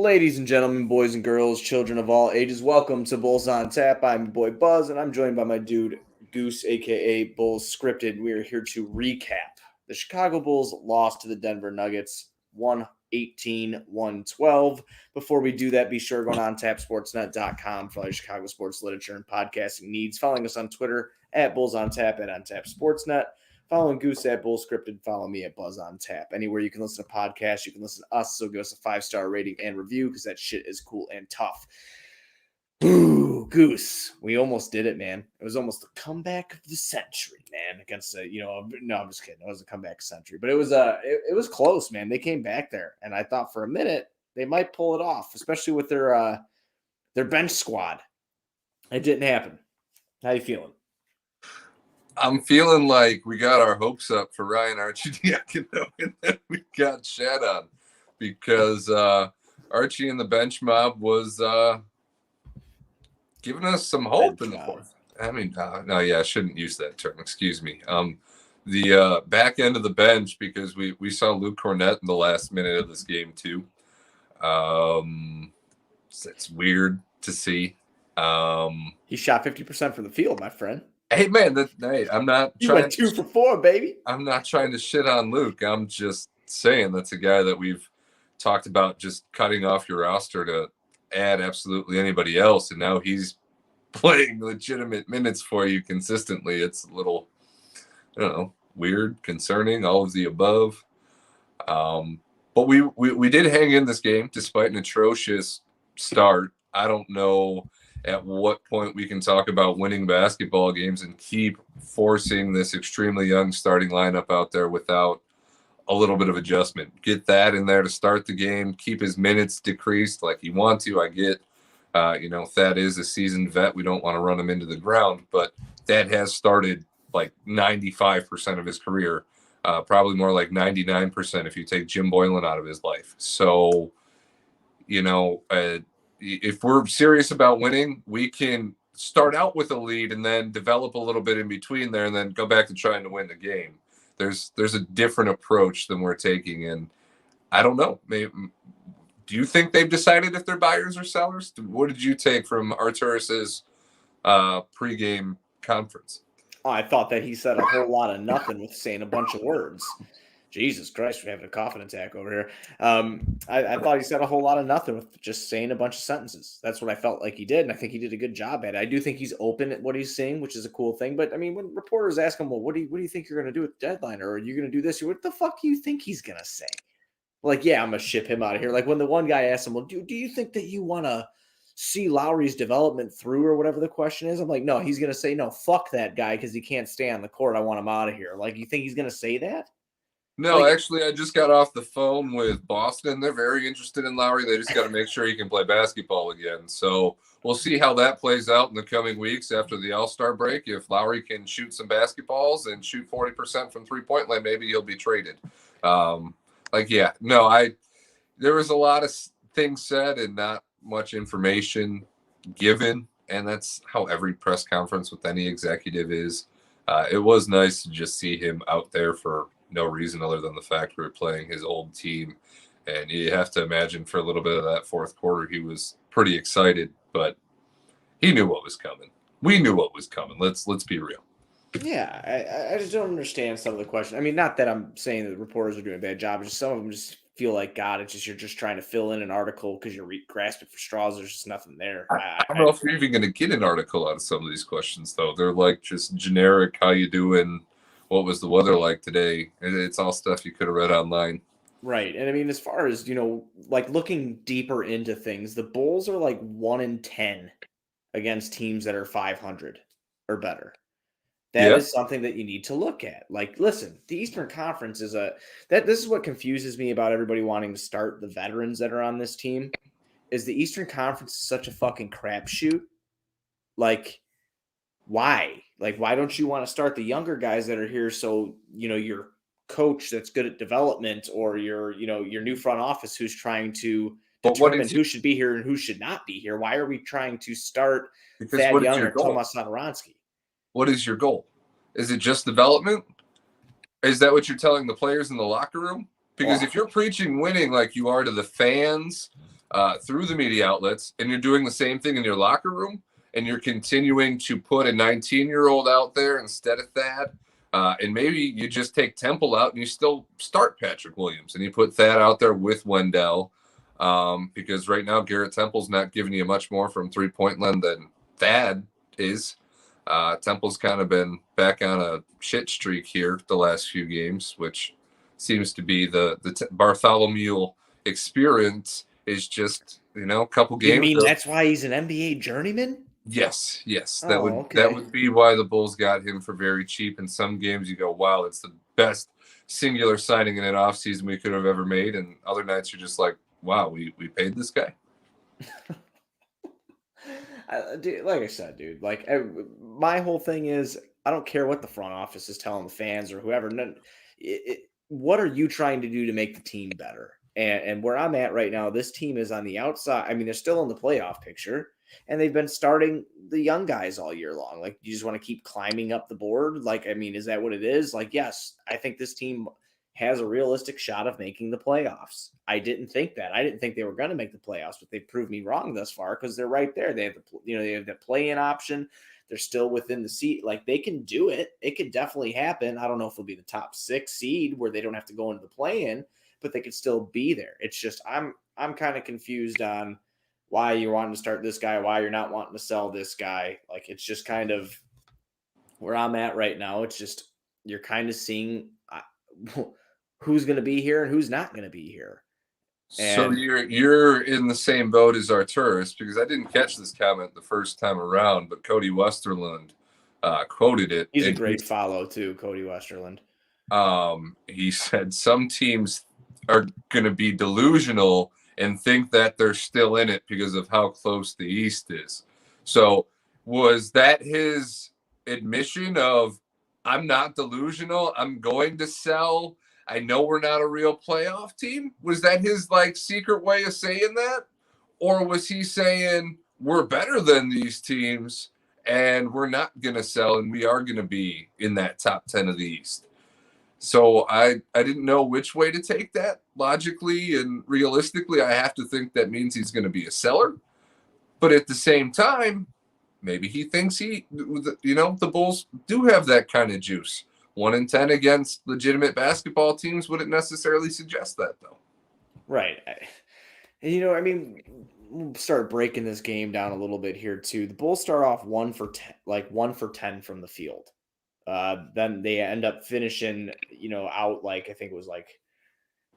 Ladies and gentlemen, boys and girls, children of all ages, welcome to Bulls on Tap. I'm your boy Buzz, and I'm joined by my dude Goose, aka Bulls Scripted. We are here to recap. The Chicago Bulls lost to the Denver Nuggets 118-112. Before we do that, be sure to go on tapsportsnet.com for all your Chicago sports literature and podcasting needs. Following us on Twitter at Bulls on Tap and on Tap Sportsnet. Following Goose at Bull Scripted, follow me at Buzz on Tap. Anywhere you can listen to podcasts, you can listen to us, so give us a 5-star rating and review because that shit is cool and tough. Boo, Goose. We almost did it, man. It was almost the comeback of the century, man, against no, I'm just kidding. It was a comeback century, but it was close, man. They came back there, and I thought for a minute they might pull it off, especially with their bench squad. It didn't happen. How you feeling? I'm feeling like we got our hopes up for Ryan Arcidiacono, and then we got shat on because Archie and the bench mob was giving us some hope in the fourth. I mean, I shouldn't use that term. Excuse me. The back end of the bench, because we saw Luke Cornett in the last minute of this game too. It's weird to see. He shot 50% from the field, my friend. Hey, man, I'm not you trying. You went 2 for 4, baby. I'm not trying to shit on Luke. I'm just saying that's a guy that we've talked about just cutting off your roster to add absolutely anybody else, and now he's playing legitimate minutes for you consistently. It's a little, I don't know, weird, concerning, all of the above. But we did hang in this game despite an atrocious start. I don't know at what point we can talk about winning basketball games and keep forcing this extremely young starting lineup out there without a little bit of adjustment. Get that in there to start the game, keep his minutes decreased like you want to. I get, Thad is a seasoned vet. We don't want to run him into the ground, but Thad has started like 95% of his career, probably more like 99% if you take Jim Boylan out of his life. So, if we're serious about winning, we can start out with a lead and then develop a little bit in between there and then go back to trying to win the game. There's a different approach than we're taking. And I don't know. Maybe, do you think they've decided if they're buyers or sellers? What did you take from Arturas's pregame conference? Oh, I thought that he said a whole lot of nothing with saying a bunch of words. Jesus Christ, we're having a coughing attack over here. I thought he said a whole lot of nothing with just saying a bunch of sentences. That's what I felt like he did, and I think he did a good job at it. I do think he's open at what he's saying, which is a cool thing. But, I mean, when reporters ask him, well, what do you think you're going to do with the deadline? Or are you going to do this? What the fuck do you think he's going to say? Like, yeah, I'm going to ship him out of here. Like when the one guy asked him, well, do you think that you want to see Lowry's development through or whatever the question is? I'm like, no, he's going to say, no, fuck that guy because he can't stay on the court. I want him out of here. Like, you think he's going to say that? No, actually, I just got off the phone with Boston. They're very interested in Lowry. They just got to make sure he can play basketball again. So we'll see how that plays out in the coming weeks after the All-Star break. If Lowry can shoot some basketballs and shoot 40% from three-point line, maybe he'll be traded. There was a lot of things said and not much information given, and that's how every press conference with any executive is. It was nice to just see him out there for no reason other than the fact we were playing his old team. And you have to imagine for a little bit of that fourth quarter, he was pretty excited, but he knew what was coming. We knew what was coming. Let's be real. Yeah, I just don't understand some of the questions. I mean, not that I'm saying that the reporters are doing a bad job, just some of them just feel like, God, it's just you're just trying to fill in an article because you're grasping for straws. There's just nothing there. I don't know if you're even going to get an article out of some of these questions, though. They're like just generic, how you doing? What was the weather like today? It's all stuff you could have read online. Right. And I mean, as far as, like looking deeper into things, the Bulls are like 1-10 against teams that are 500 or better. That is something that you need to look at. Like, listen, the Eastern Conference is this is what confuses me about everybody wanting to start the veterans that are on this team is the Eastern Conference is such a fucking crapshoot. Like, why? Like, why don't you want to start the younger guys that are here? So, your coach that's good at development or your new front office who's trying to determine who should be here and who should not be here. Why are we trying to start Thad Young or Tomas Satoransky? What is your goal? Is it just development? Is that what you're telling the players in the locker room? Because if you're preaching winning like you are to the fans through the media outlets, and you're doing the same thing in your locker room, and you're continuing to put a 19-year-old out there instead of Thad, and maybe you just take Temple out and you still start Patrick Williams, and you put Thad out there with Wendell, because right now Garrett Temple's not giving you much more from three-point land than Thad is. Temple's kind of been back on a shit streak here the last few games, which seems to be the Bartholomew experience. Is just, a couple games. You mean that's why he's an NBA journeyman? Yes. Oh, that would be why the Bulls got him for very cheap. In some games you go, wow, it's the best singular signing in an offseason we could have ever made. And other nights you're just like, wow, we paid this guy. Dude, like I said, dude, like my whole thing is I don't care what the front office is telling the fans or whoever. What are you trying to do to make the team better? And where I'm at right now, this team is on the outside. I mean, they're still in the playoff picture, and they've been starting the young guys all year long. Like, you just want to keep climbing up the board? Like, I mean, is that what it is? Like, yes, I think this team has a realistic shot of making the playoffs. I didn't think that. I didn't think they were going to make the playoffs, but they've proved me wrong thus far because they're right there. They have they have the play-in option. They're still within the seat. Like, they can do it. It could definitely happen. I don't know if it'll be the top 6 seed where they don't have to go into the play-in, but they could still be there. It's just I'm kind of confused on why you're wanting to start this guy, why you're not wanting to sell this guy. Like, it's just kind of where I'm at right now. It's just you're kind of seeing who's going to be here and who's not going to be here. So you're in the same boat as Arturis, because I didn't catch this comment the first time around, but Cody Westerlund quoted it. He's a great follow too, Cody Westerlund. He said some teams are going to be delusional and think that they're still in it because of how close the East is. So was that his admission of, I'm not delusional, I'm going to sell, I know we're not a real playoff team? Was that his secret way of saying that? Or was he saying we're better than these teams and we're not going to sell and we are going to be in that top 10 of the East? So I didn't know which way to take that. Logically and realistically, I have to think that means he's going to be a seller. But at the same time, maybe he thinks the Bulls do have that kind of juice. 1-10 against legitimate basketball teams wouldn't necessarily suggest that, though. Right. And we'll start breaking this game down a little bit here too. The Bulls start off 1 for 10 from the field. Then they end up finishing, out I think it was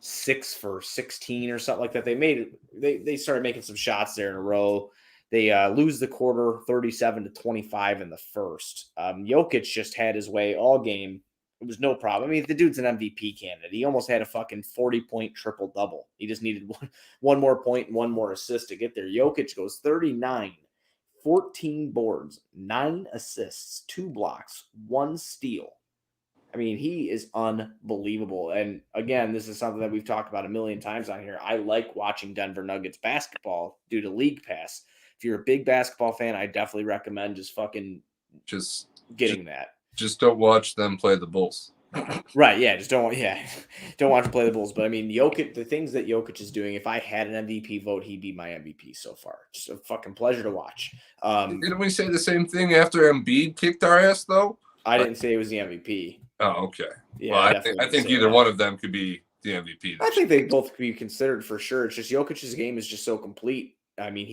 6 for 16 or something like that. They started making some shots there in a row. They lose the quarter 37-25 in the first. Jokic just had his way all game. It was no problem. I mean, the dude's an MVP candidate. He almost had a fucking 40-point triple-double. He just needed one more point and one more assist to get there. Jokic goes 39, 14 boards, 9 assists, 2 blocks, 1 steal. I mean, he is unbelievable. And again, this is something that we've talked about a million times on here. I like watching Denver Nuggets basketball due to League Pass. If you're a big basketball fan, I definitely recommend just getting that. Just don't watch them play the Bulls. Right, yeah, don't watch them play the Bulls. But I mean, Jokic, the things that Jokic is doing, if I had an MVP vote, he'd be my MVP so far. Just a fucking pleasure to watch. Didn't we say the same thing after Embiid kicked our ass, though? I didn't say it was the MVP. Oh, okay. Yeah, well, I think either one of them could be the MVP. I think they both could be considered for sure. It's just Jokic's game is just so complete. I mean,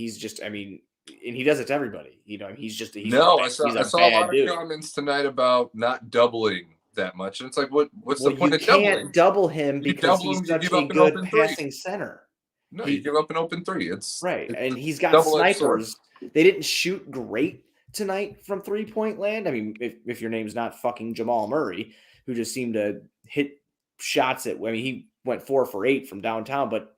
and he does it to everybody. I saw a lot of comments tonight about not doubling that much, and it's like, what's the point of doubling? You can't double him because he's such a good passing center. No, you give up an open three. It's right, and he's got snipers. They didn't shoot great tonight from 3-point land. I mean, if your name's not fucking Jamal Murray, who just seemed to hit shots he went 4 for 8 from downtown, but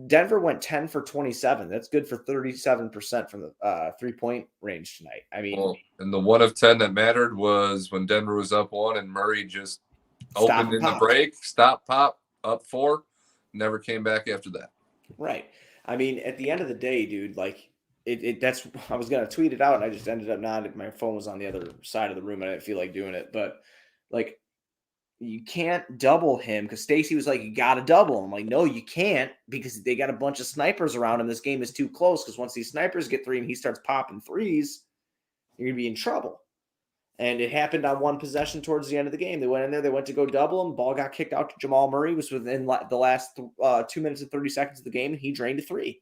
Denver went 10 for 27. That's good for 37% from the 3-point range tonight. I mean, and the 1 of 10 that mattered was when Denver was up 1 and Murray just opened in the break, stop, pop, up 4, never came back after that. Right. I mean, at the end of the day, dude, that's I was gonna tweet it out and I just ended up not. My phone was on the other side of the room and I didn't feel like doing it, but you can't double him because Stacey was like, you got to double him. I'm like, no, you can't because they got a bunch of snipers around him. This game is too close because once these snipers get three and he starts popping threes, you're going to be in trouble. And it happened on one possession towards the end of the game. They went in there. They went to go double him. Ball got kicked out to Jamal Murray. It was within the last 2 minutes and 30 seconds of the game, and he drained a three.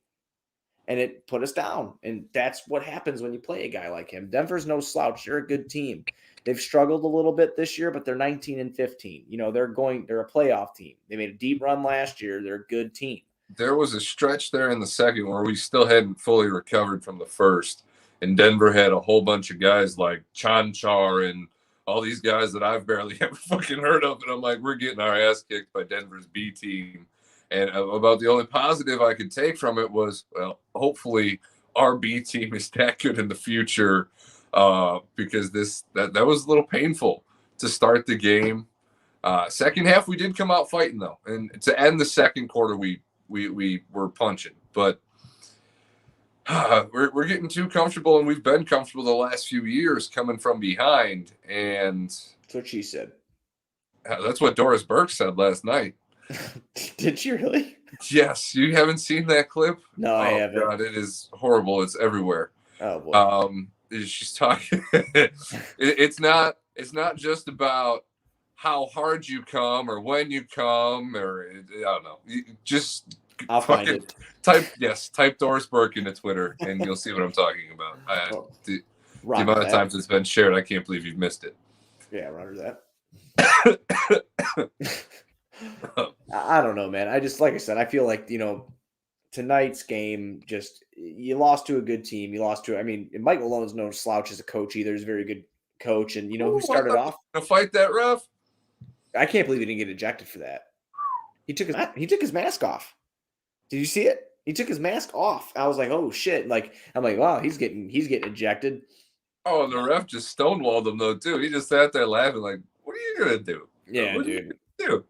And it put us down. And that's what happens when you play a guy like him. Denver's no slouch. They're a good team. They've struggled a little bit this year, but they're 19-15. They're a playoff team. They made a deep run last year. They're a good team. There was a stretch there in the second where we still hadn't fully recovered from the first. And Denver had a whole bunch of guys like Chanchar and all these guys that I've barely ever fucking heard of. And I'm like, we're getting our ass kicked by Denver's B team. And about the only positive I could take from it was, well, hopefully our B team is that good in the future, because that was a little painful to start the game. Second half, we did come out fighting, though. And to end the second quarter, we were punching. But we're getting too comfortable, and we've been comfortable the last few years coming from behind. And that's what she said. That's what Doris Burke said last night. Did she really? Yes. You haven't seen that clip? No, I haven't. God, it is horrible. It's everywhere. Oh boy. She's talking. It's not just about how hard you come or when you come, or I don't know. I'll find it. Type Doris Burke into Twitter and you'll see what I'm talking about. The amount of times it's been shared, I can't believe you've missed it. Yeah, roger that. I don't know, man. I just, like I said, I feel like, tonight's game, just, you lost to a good team. Mike Malone's no slouch as a coach either. He's a very good coach. And who started off to fight that ref? I can't believe he didn't get ejected for that. He took his mask off. Did you see it? He took his mask off. I was like, oh shit. I'm like, wow, he's getting ejected. Oh, and the ref just stonewalled him though, too. He just sat there laughing like, what are you gonna do? Yeah, what dude. Do?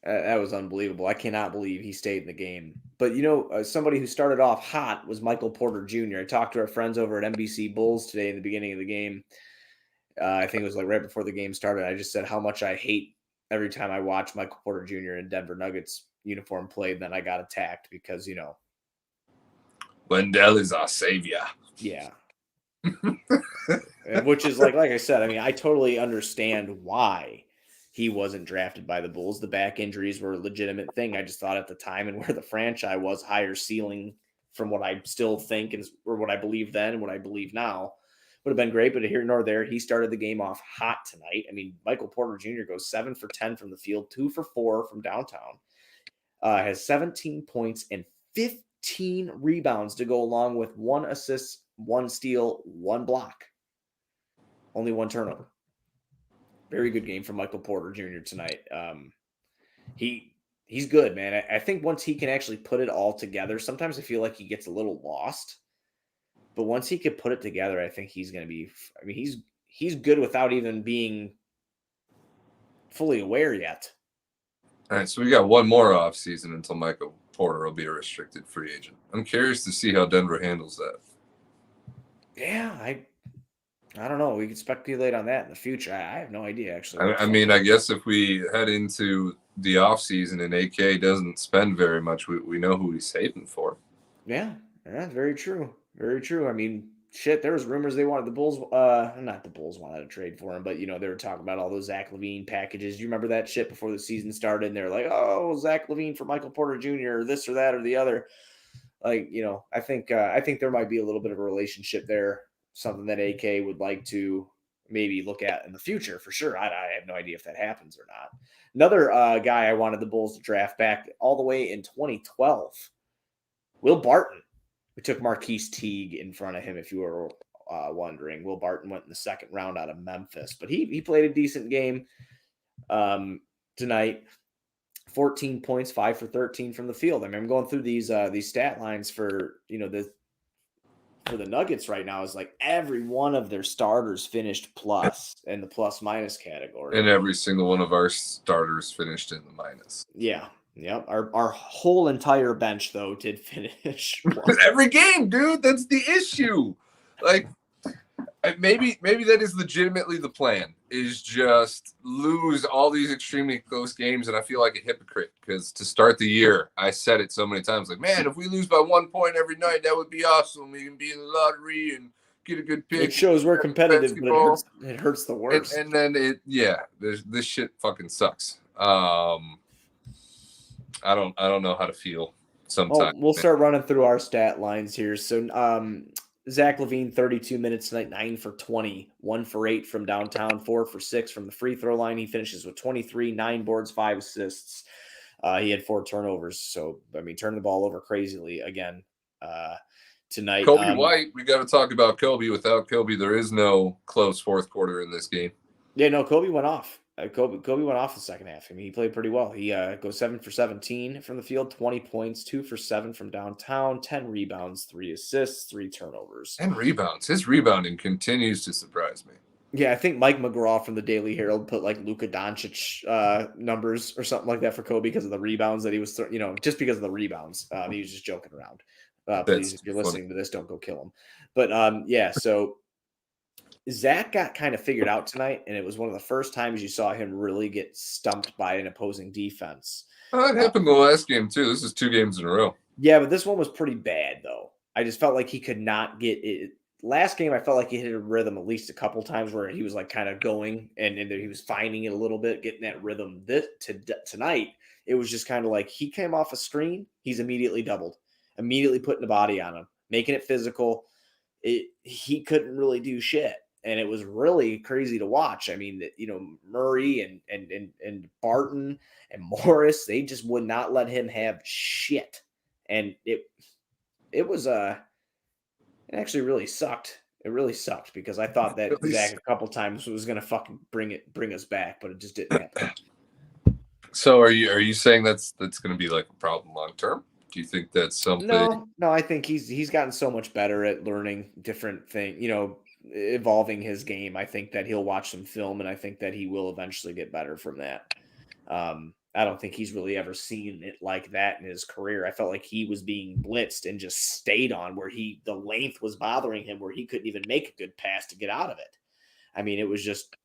That was unbelievable. I cannot believe he stayed in the game. But, somebody who started off hot was Michael Porter Jr. I talked to our friends over at NBC Bulls today in the beginning of the game. I think it was right before the game started. I just said how much I hate every time I watch Michael Porter Jr. in Denver Nuggets uniform played. Then I got attacked because, Wendell is our savior. Yeah. Which is like I said, I totally understand why he wasn't drafted by the Bulls. The back injuries were a legitimate thing. I just thought at the time and where the franchise was, higher ceiling from what I still think or what I believe then and what I believe now would have been great. But here nor there, he started the game off hot tonight. Michael Porter Jr. goes 7 for 10 from the field, 2 for 4 from downtown, has 17 points and 15 rebounds to go along with 1 assist, 1 steal, 1 block, only 1 turnover. Very good game from Michael Porter Jr. tonight. He's good, man. I think once he can actually put it all together, sometimes I feel like he gets a little lost. But once he could put it together, I think he's going to be he's good without even being fully aware yet. All right, so we got one more off season until Michael Porter will be a restricted free agent. I'm curious to see how Denver handles that. Yeah, I don't know. We can speculate on that in the future. I have no idea, actually. I guess if we head into the offseason and AK doesn't spend very much, we know who he's saving for. Yeah, very true. Very true. Shit, there was rumors they wanted the Bulls, not the Bulls wanted to trade for him, but, they were talking about all those Zach LaVine packages. You remember that shit before the season started? And they're like, oh, Zach LaVine for Michael Porter Jr., or this or that or the other. I think there might be a little bit of a relationship there. Something that AK would like to maybe look at in the future for sure. I have no idea if that happens or not. Another guy I wanted the Bulls to draft back all the way in 2012, Will Barton. We took Marquise Teague in front of him, if you were wondering. Will Barton went in the second round out of Memphis, but he played a decent game tonight. 14 points, 5 for 13 from the field. I'm going through these stat lines for for the Nuggets right now is like every one of their starters finished plus in the plus minus category. And every single one of our starters finished in the minus. Yeah. Yep. Our whole entire bench, though, did finish. Every game, dude. That's the issue. Maybe that is legitimately the plan. is just lose all these extremely close games, and I feel like a hypocrite because to start the year, I said it so many times, like, man, if we lose by 1 point every night, that would be awesome. We can be in the lottery and get a good pick. It shows we're competitive, but it hurts the worst. And then this shit fucking sucks. I don't know how to feel sometimes. Well, we'll start running through our stat lines here. So, Zach LaVine, 32 minutes tonight, 9 for 20, 1 for 8 from downtown, 4 for 6 from the free throw line. He finishes with 23, 9 boards, 5 assists. He had 4 turnovers. So, I mean, turned the ball over crazily again tonight. Kobe White, we got to talk about Kobe. Without Kobe, there is no close fourth quarter in this game. Yeah, no, Kobe went off. Kobe went off the second half. I mean, he played pretty well. He goes 7 for 17 from the field, 20 points, 2 for 7 from downtown, 10 rebounds, 3 assists, 3 turnovers. And rebounds. His rebounding continues to surprise me. Yeah, I think Mike McGraw from the Daily Herald put like Luka Doncic numbers or something like that for Kobe because of the rebounds that he was, just because of the rebounds. He was just joking around. Please, if you're listening to this, don't go kill him. But yeah, so Zach got kind of figured out tonight, and it was one of the first times you saw him really get stumped by an opposing defense. It happened the last game, too. This is 2 games in a row. Yeah, but this one was pretty bad, though. I just felt like he could not get it. Last game, I felt like he hit a rhythm at least a couple times where he was like kind of going, and he was finding it a little bit, getting that rhythm. Tonight, it was just kind of like he came off a screen, he's immediately doubled, immediately putting the body on him, making it physical. He couldn't really do shit. And it was really crazy to watch. I mean, Murray and Barton and Morris, they just would not let him have shit. And it actually really sucked. It really sucked because I thought that Zach a couple times was going to fucking bring us back, but it just didn't happen. So are you saying that's going to be like a problem long term? Do you think that's something? No, I think he's gotten so much better at learning different things, evolving his game. I think that he'll watch some film, and I think that he will eventually get better from that. I don't think he's really ever seen it like that in his career. I felt like he was being blitzed and just stayed on where the length was bothering him, where he couldn't even make a good pass to get out of it. I mean, it was just,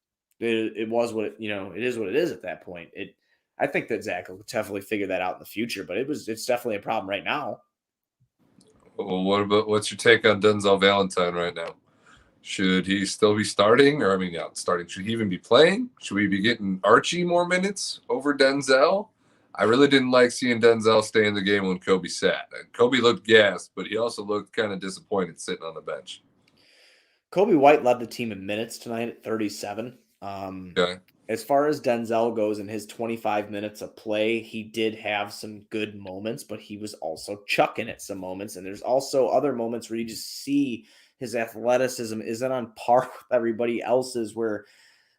it was what, it is what it is at that point. I think that Zach will definitely figure that out in the future, but it's definitely a problem right now. Well, what's your take on Denzel Valentine right now? Should he still be starting? Or, not starting. Should he even be playing? Should we be getting Archie more minutes over Denzel? I really didn't like seeing Denzel stay in the game when Kobe sat. And Kobe looked gassed, but he also looked kind of disappointed sitting on the bench. Kobe White led the team in minutes tonight at 37. Okay. As far as Denzel goes in his 25 minutes of play, he did have some good moments, but he was also chucking at some moments. And there's also other moments where you just see his athleticism isn't on par with everybody else's, where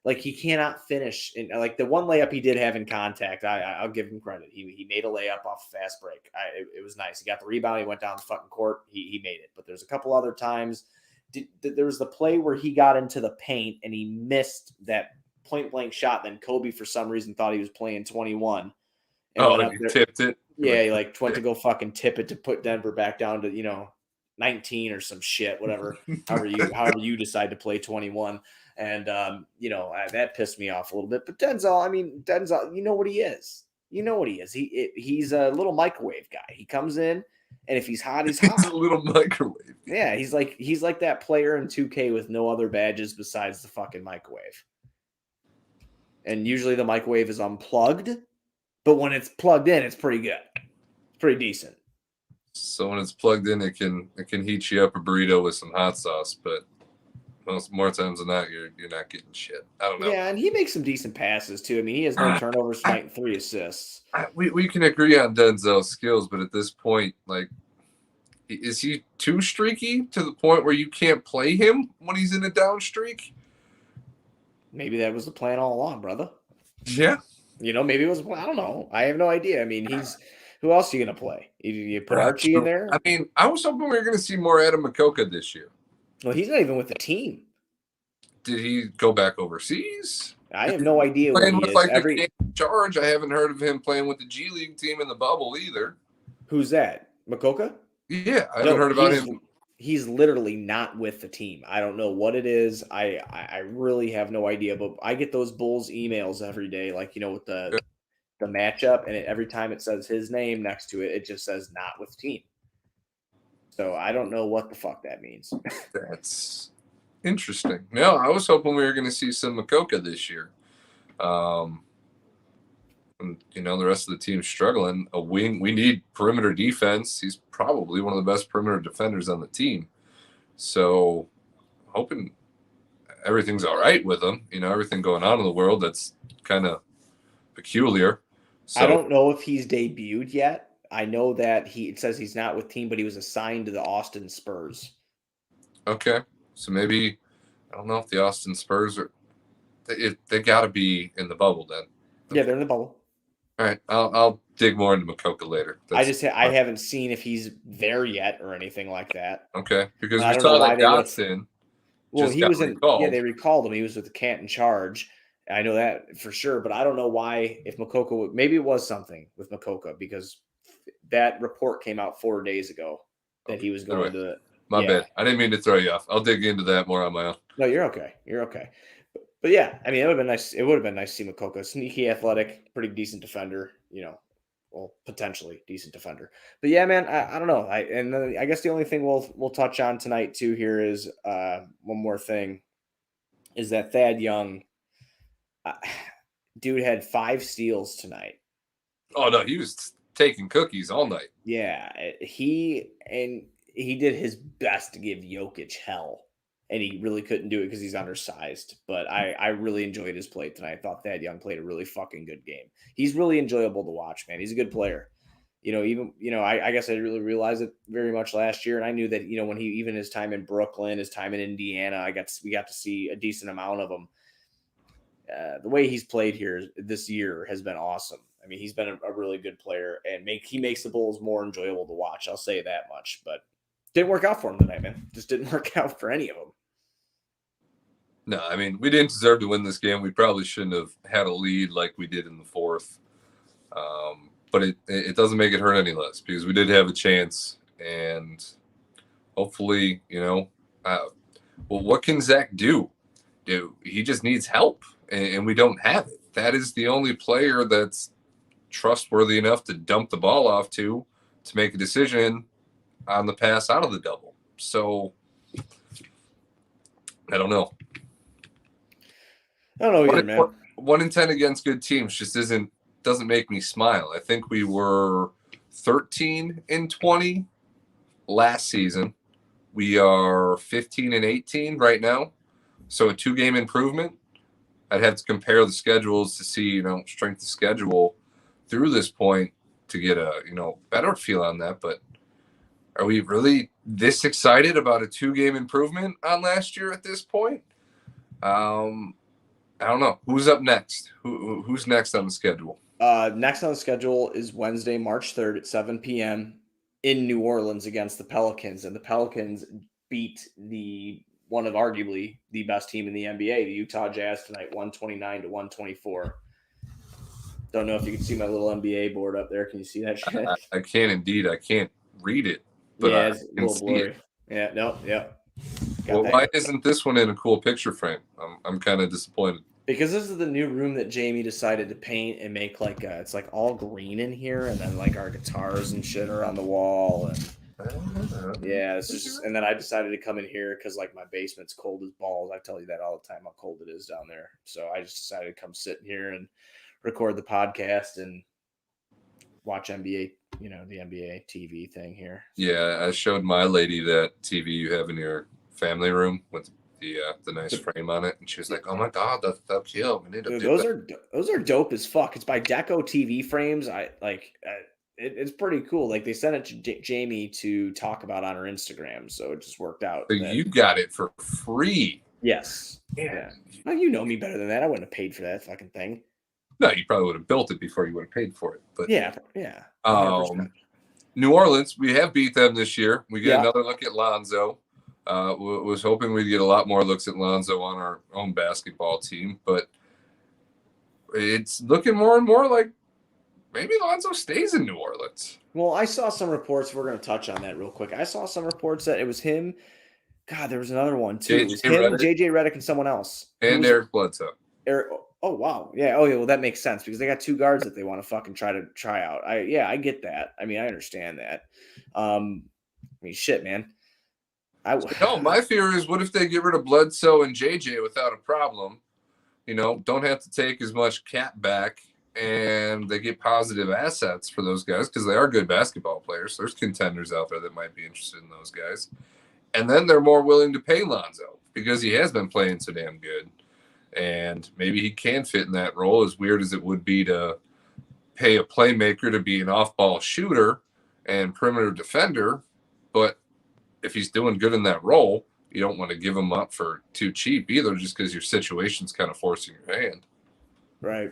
like he cannot finish. And like the one layup he did have in contact, I'll give him credit. He made a layup off a fast break. It was nice. He got the rebound. He went down the fucking court. He made it. But there's a couple other times. There was the play where he got into the paint and he missed that point blank shot. Then Kobe, for some reason, thought he was playing 21. And he tipped it. Yeah, he went to go fucking tip it to put Denver back down to, 19 or some shit, whatever, however you decide to play 21. And, that pissed me off a little bit. But Denzel, you know what he is. He's a little microwave guy. He comes in, and if he's hot, he's hot. He's a little microwave. Yeah, he's like that player in 2K with no other badges besides the fucking microwave. And usually the microwave is unplugged, but when it's plugged in, it's pretty good. It's pretty decent. So when it's plugged in, it can heat you up a burrito with some hot sauce, but more times than not, you're not getting shit. I don't know. Yeah, and he makes some decent passes too. I mean, he has no turnovers tonight and 3 assists. We can agree on Denzel's skills, but at this point, is he too streaky to the point where you can't play him when he's in a down streak? Maybe that was the plan all along, brother. Yeah. Maybe it was. I don't know. I have no idea. I mean, who else are you going to play? You put Archie in there? I was hoping we were going to see more Adam Makoka this year. Well, he's not even with the team. Did he go back overseas? I have no idea where he is. The game in charge. I haven't heard of him playing with the G League team in the bubble either. Who's that? Makoka? Yeah, I haven't heard about him. he's literally not with the team. I don't know what it is. I really have no idea, but I get those Bulls emails every day, like, with the matchup, and every time it says his name next to it, it just says not with team. So I don't know what the fuck that means. That's interesting. No, I was hoping we were going to see some Makoka this year. And, the rest of the team's struggling. A wing, we need perimeter defense. He's probably one of the best perimeter defenders on the team. So, hoping everything's all right with him. Everything going on in the world that's kind of peculiar. So, I don't know if he's debuted yet. I know that it says he's not with team, but he was assigned to the Austin Spurs. Okay, so maybe I don't know if the Austin Spurs are. They got to be in the bubble then. Yeah, they're in the bubble. All right, I'll dig more into Makoka later. I haven't seen if he's there yet or anything like that. Okay, because we saw that Dotson. Well, he was recalled. Yeah, they recalled him. He was with the Canton Charge. I know that for sure, but I don't know why. If Makoka, maybe it was something with Makoka, because that report came out 4 days ago that he was going to. My bad. I didn't mean to throw you off. I'll dig into that more on my own. No, you're okay. You're okay. But yeah, I mean, it would have been nice. It would have been nice to see Makoka, sneaky, athletic, pretty decent defender. Well, potentially decent defender. But yeah, man, I don't know. And then I guess the only thing we'll touch on tonight too here is one more thing, is that Thad Young, dude, had 5 steals tonight. Oh no, he was taking cookies all night. Yeah, he did his best to give Jokic hell. And he really couldn't do it because he's undersized. But I really enjoyed his play tonight. I thought Thad Young played a really fucking good game. He's really enjoyable to watch, man. He's a good player. I guess I really realized it very much last year. And I knew that, when even his time in Brooklyn, his time in Indiana, we got to see a decent amount of him. The way he's played here this year has been awesome. I mean, he's been a really good player, and he makes the Bulls more enjoyable to watch. I'll say that much. But didn't work out for him tonight, man. Just didn't work out for any of them. No, I mean, we didn't deserve to win this game. We probably shouldn't have had a lead like we did in the fourth. But it doesn't make it hurt any less, because we did have a chance. And hopefully, well, what can Zach do? He just needs help, and we don't have it. That is the only player that's trustworthy enough to dump the ball off to make a decision on the pass out of the double. So, I don't know. I don't know either, man. 1 in 10 against good teams just doesn't make me smile. I think we were 13 and 20 last season. We are 15 and 18 right now. So a 2-game improvement. I'd have to compare the schedules to see, strength of schedule through this point to get a, better feel on that. But are we really this excited about a 2-game improvement on last year at this point? I don't know. Who's up next? Who's next on the schedule? Next on the schedule is Wednesday, March 3rd at 7 p.m. in New Orleans against the Pelicans. And the Pelicans beat one of arguably the best team in the NBA, the Utah Jazz, tonight, 129-124. Don't know if you can see my little NBA board up there. Can you see that shit? I can indeed. I can't read it, but yeah, it's a little blurry. Yeah, no, yeah. Well, why isn't this one in a cool picture frame? I'm kind of disappointed. Because this is the new room that Jamie decided to paint and make it's like all green in here, and then like our guitars and shit are on the wall, and yeah, it's just. And then I decided to come in here because like my basement's cold as balls. I tell you that all the time how cold it is down there. So I just decided to come sit in here and record the podcast and watch NBA. The NBA TV thing here. Yeah, I showed my lady that TV you have in your family room with the nice frame on it, and she was like, "Oh my god, that's cute. We need to do those are dope as fuck. It's by Deco TV frames. It's pretty cool. Like they sent it to Jamie to talk about on her Instagram, so it just worked out. So you got it for free. Yes. Yeah. Well, you know me better than that. I wouldn't have paid for that fucking thing. No, you probably would have built it before you would have paid for it. But yeah. 100%. New Orleans, we have beat them this year. We get another look at Lonzo. Was hoping we'd get a lot more looks at Lonzo on our own basketball team, but it's looking more and more like maybe Lonzo stays in New Orleans. Well, I saw some reports. We're going to touch on that real quick. I saw some reports that it was him. God, there was another one too. It was him, JJ Redick, and someone else. And Eric Bledsoe. Oh wow, yeah. Oh yeah. Well, that makes sense because they got 2 guards that they want to fucking try out. I get that. I mean, I understand that. I mean, shit, man. No, my fear is, what if they get rid of Bledsoe and JJ without a problem? You know, don't have to take as much cap back, and they get positive assets for those guys because they are good basketball players. There's contenders out there that might be interested in those guys. And then they're more willing to pay Lonzo because he has been playing so damn good. And maybe he can fit in that role, as weird as it would be to pay a playmaker to be an off-ball shooter and perimeter defender. But if he's doing good in that role, you don't want to give him up for too cheap either, just because your situation's kind of forcing your hand. Right.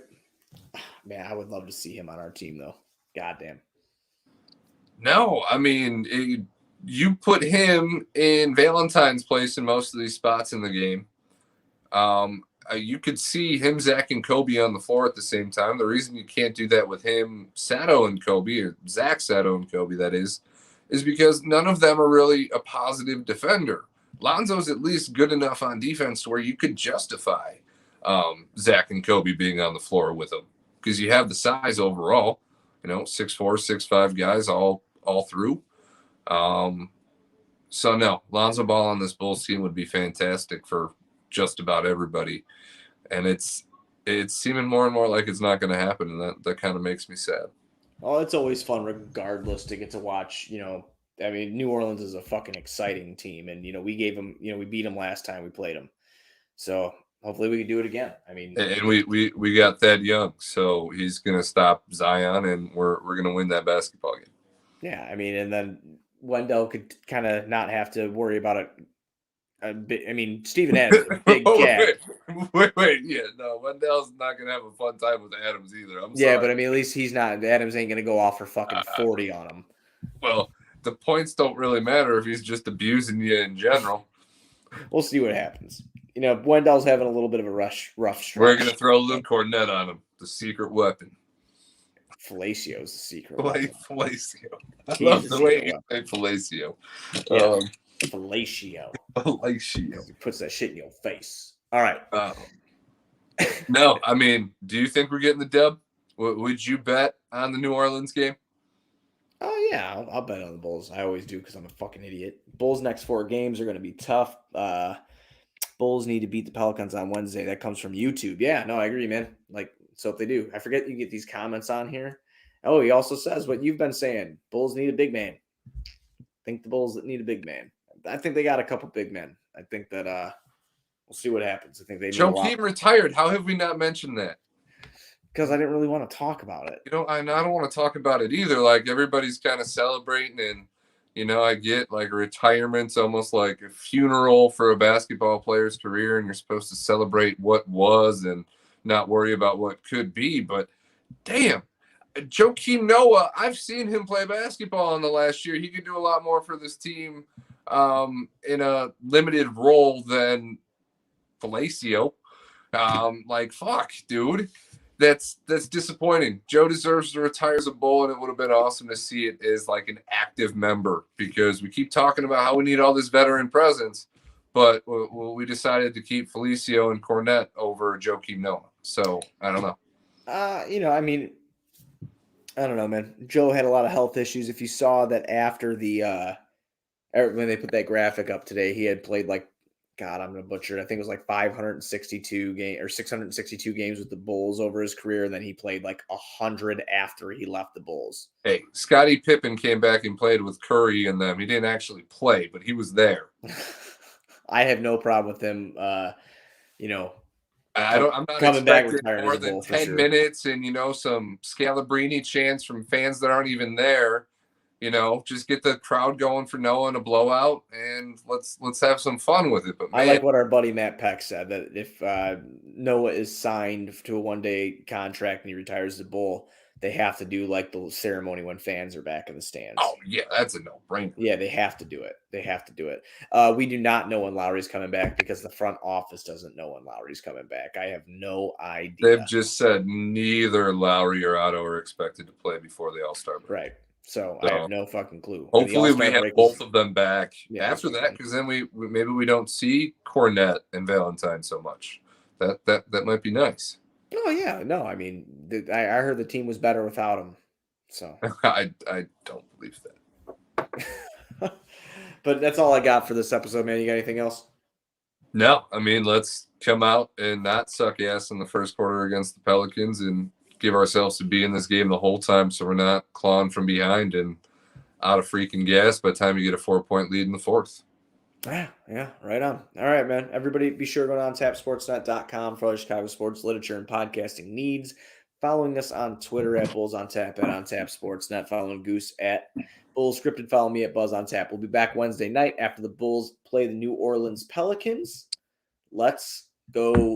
Man, I would love to see him on our team, though. Goddamn. No, I mean, you put him in Valentine's place in most of these spots in the game. You could see him, Zach, and Kobe on the floor at the same time. The reason you can't do that with him, Sato and Kobe, or Zach, Sato, and Kobe, that is because none of them are really a positive defender. Lonzo's at least good enough on defense to where you could justify Zach and Kobe being on the floor with him, because you have the size overall, 6'4", 6'5" guys all through. So no, Lonzo Ball on this Bulls team would be fantastic for just about everybody. And it's seeming more and more like it's not going to happen, and that kind of makes me sad. Oh, it's always fun regardless to get to watch, I mean, New Orleans is a fucking exciting team, and we gave them, we beat them last time we played them, so hopefully we can do it again. I mean, and we got Thad Young, so he's gonna stop Zion, and we're gonna win that basketball game. Yeah, I mean, and then Wendell could kind of not have to worry about it. I mean, Steven Adams, a big cat. Wait, yeah, no, Wendell's not gonna have a fun time with Adams either. I'm sorry. Yeah, but I mean, at least he's not. Adams ain't gonna go off for fucking 40 on him. Well, the points don't really matter if he's just abusing you in general. We'll see what happens. Wendell's having a little bit of a rough stretch. We're going to throw Luke Cornett on him, the secret weapon. Felacio's the secret weapon. Falacio. I love the way you say Falacio. Yeah. Falacio. Falacio. He puts that shit in your face. All right. No, I mean, do you think we're getting the dub? Would you bet on the New Orleans game? Oh, yeah, I'll bet on the Bulls. I always do because I'm a fucking idiot. Bulls' next 4 games are going to be tough. Bulls need to beat the Pelicans on Wednesday. That comes from YouTube. Yeah, no, I agree, man. So if they do, I forget you get these comments on here. Oh, he also says what you've been saying. Bulls need a big man. I think the Bulls need a big man. I think they got a couple big men. I think that we'll see what happens. I think they. Joakim retired. How have we not mentioned that? Because I didn't really want to talk about it. I don't want to talk about it either. Like, everybody's kind of celebrating, and I get like a retirement's almost like a funeral for a basketball player's career, and you're supposed to celebrate what was and not worry about what could be. But damn, Joakim Noah, I've seen him play basketball in the last year. He could do a lot more for this team in a limited role than Falacio. Fuck, dude. That's disappointing. Joe deserves to retire as a Bull, and it would have been awesome to see it as like an active member, because we keep talking about how we need all this veteran presence, but we decided to keep Falacio and Cornett over Joakim Noah. So I don't know. I mean, I don't know, man. Joe had a lot of health issues. If you saw that after when they put that graphic up today, he had played God, I'm going to butcher it. I think it was 562 games or 662 games with the Bulls over his career. And then he played 100 after he left the Bulls. Hey, Scottie Pippen came back and played with Curry and them. He didn't actually play, but he was there. I have no problem with him. I'm not coming back expecting more than 10 minutes and, some Scalabrini chants from fans that aren't even there. You know, just get the crowd going for Noah in a blowout, and let's have some fun with it. But man, I like what our buddy Matt Peck said, that if Noah is signed to a one-day contract and he retires the Bull, they have to do like the ceremony when fans are back in the stands. oh yeah, that's a no-brainer. Yeah, they have to do it. They have to do it. We do not know when Lowry's coming back because the front office doesn't know when Lowry's coming back. I have no idea. They've just said neither Lowry or Otto are expected to play before the All-Star break. Right. So I have no fucking clue. Hopefully we have both of them back after that, because then we maybe we don't see Cornette and Valentine so much. That might be nice. Oh yeah, no, I mean, I heard the team was better without him. So I don't believe that. But that's all I got for this episode, man. You got anything else? No, I mean, let's come out and not suck ass in the first quarter against the Pelicans and give ourselves to be in this game the whole time, so we're not clawing from behind and out of freaking gas by the time you get a 4-point lead in the fourth. Yeah, right on. All right, man. Everybody be sure to go on tapsportsnet.com for other Chicago sports literature and podcasting needs. Following us on Twitter at Bulls on Tap and on Tap Sportsnet. Following Goose at Bulls Scripted. Follow me at Buzz on Tap. We'll be back Wednesday night after the Bulls play the New Orleans Pelicans. Let's go